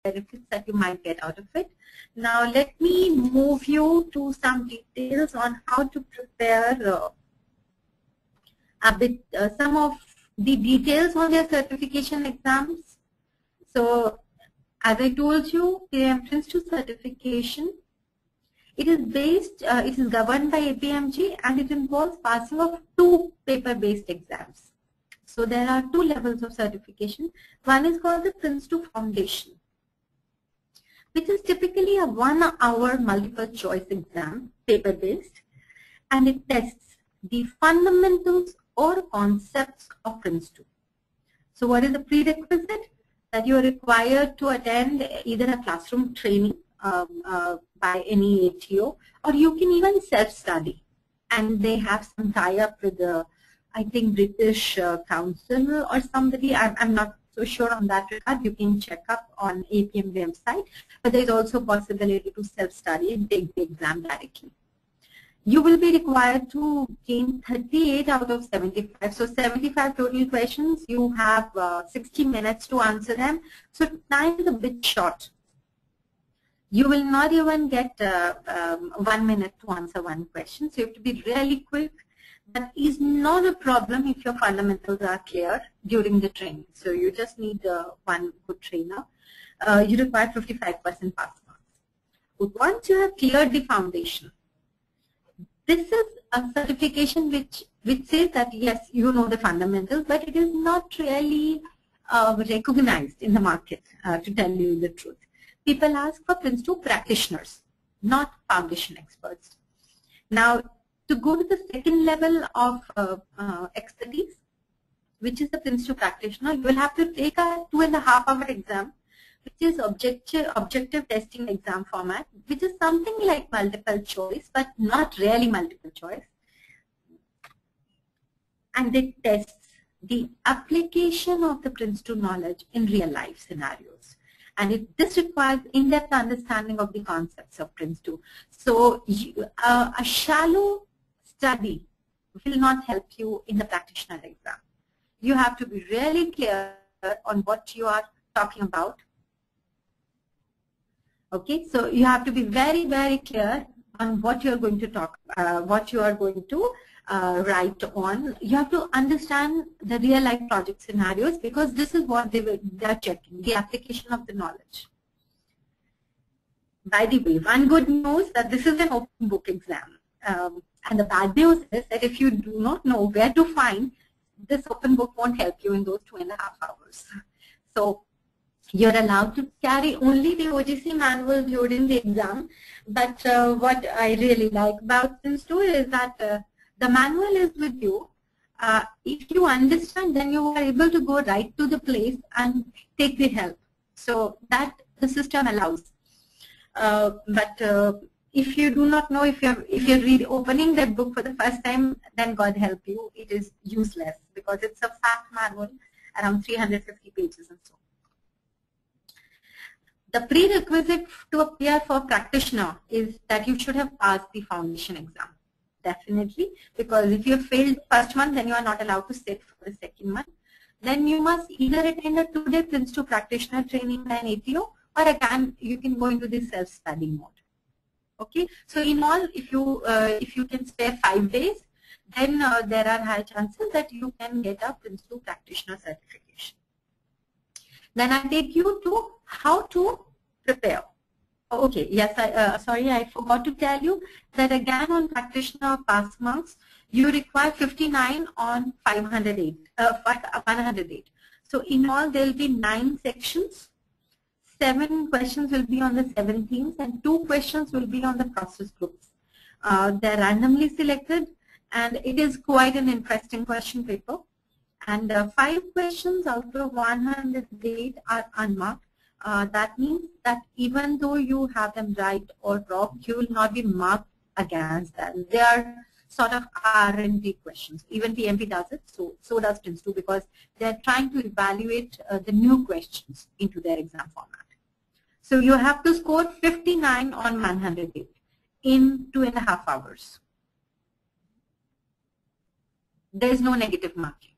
benefits that you might get out of it. Now let me move you to some details on how to prepare some of the details on their certification exams. So as I told you, the entrance to certification, it is governed by APMG, and it involves passing of 2 paper-based exams. So there are 2 levels of certification. One is called the Prince2 Foundation, which is typically a 1-hour multiple choice exam, paper-based, and it tests the fundamentals or concepts of Prince2. So what is the prerequisite? That you are required to attend either a classroom training by any ATO, or you can even self-study. And they have some tie-up with the, I think, British Council or somebody. I'm not so sure on that regard. You can check up on APM website. But there is also possibility to self-study and take the exam directly. You will be required to gain 38 out of 75. So 75 total questions. You have 60 minutes to answer them. So time is a bit short. You will not even get 1 minute to answer one question. So you have to be really quick. That is not a problem if your fundamentals are clear during the training. So you just need one good trainer. You require 55% pass marks. But once you have cleared the foundation, this is a certification which says that yes, you know the fundamentals, but it is not really recognized in the market, to tell you the truth. People ask for Prince2 practitioners, not foundation experts. Now, to go to the second level of expertise, which is the Prince2 practitioner, you will have to take a 2.5-hour exam, which is objective testing exam format, which is something like multiple choice, but not really multiple choice. And it tests the application of the Prince2 knowledge in real life scenarios. And this requires in-depth understanding of the concepts of Prince2. So a shallow study will not help you in the practitioner exam. You have to be really clear on what you are talking about. Okay, so you have to be very, very clear on what you are going to talk, what you are going to write on. You have to understand the real life project scenarios, because this is what they are checking, the application of the knowledge. By the way, one good news that this is an open book exam. And the bad news is that if you do not know where to find, this open book won't help you in those 2.5 hours. So you're allowed to carry only the OGC manual during the exam. But what I really like about Prince2 is that the manual is with you. If you understand, then you are able to go right to the place and take the help. So that the system allows. But if you do not know, if you're opening that book for the first time, then God help you, it is useless, because it's a fat manual, around 350 pages and so on. The prerequisite to appear for practitioner is that you should have passed the foundation exam. Definitely, because if you have failed the first one, then you are not allowed to sit for the second one. Then you must either attend a 2-day Prince2 practitioner training by an ATO, or again you can go into the self-study mode. Okay, so in all, if you can spare 5 days, then there are high chances that you can get a Prince2 practitioner certification. Then I take you to how to prepare. Okay, yes, sorry, I forgot to tell you that again on practitioner pass marks, you require 59 on 108. So in all, there will be 9 sections. 7 questions will be on the 17th, and 2 questions will be on the process groups. They're randomly selected, and it is quite an interesting question paper. And 5 questions out of 108 are unmarked. That means that even though you have them right or wrong, you will not be marked against them. They are sort of R&D questions. Even PMP does it, so does Prince2, because they are trying to evaluate the new questions into their exam format. So you have to score 59 on 108 in 2.5 hours. There is no negative marking.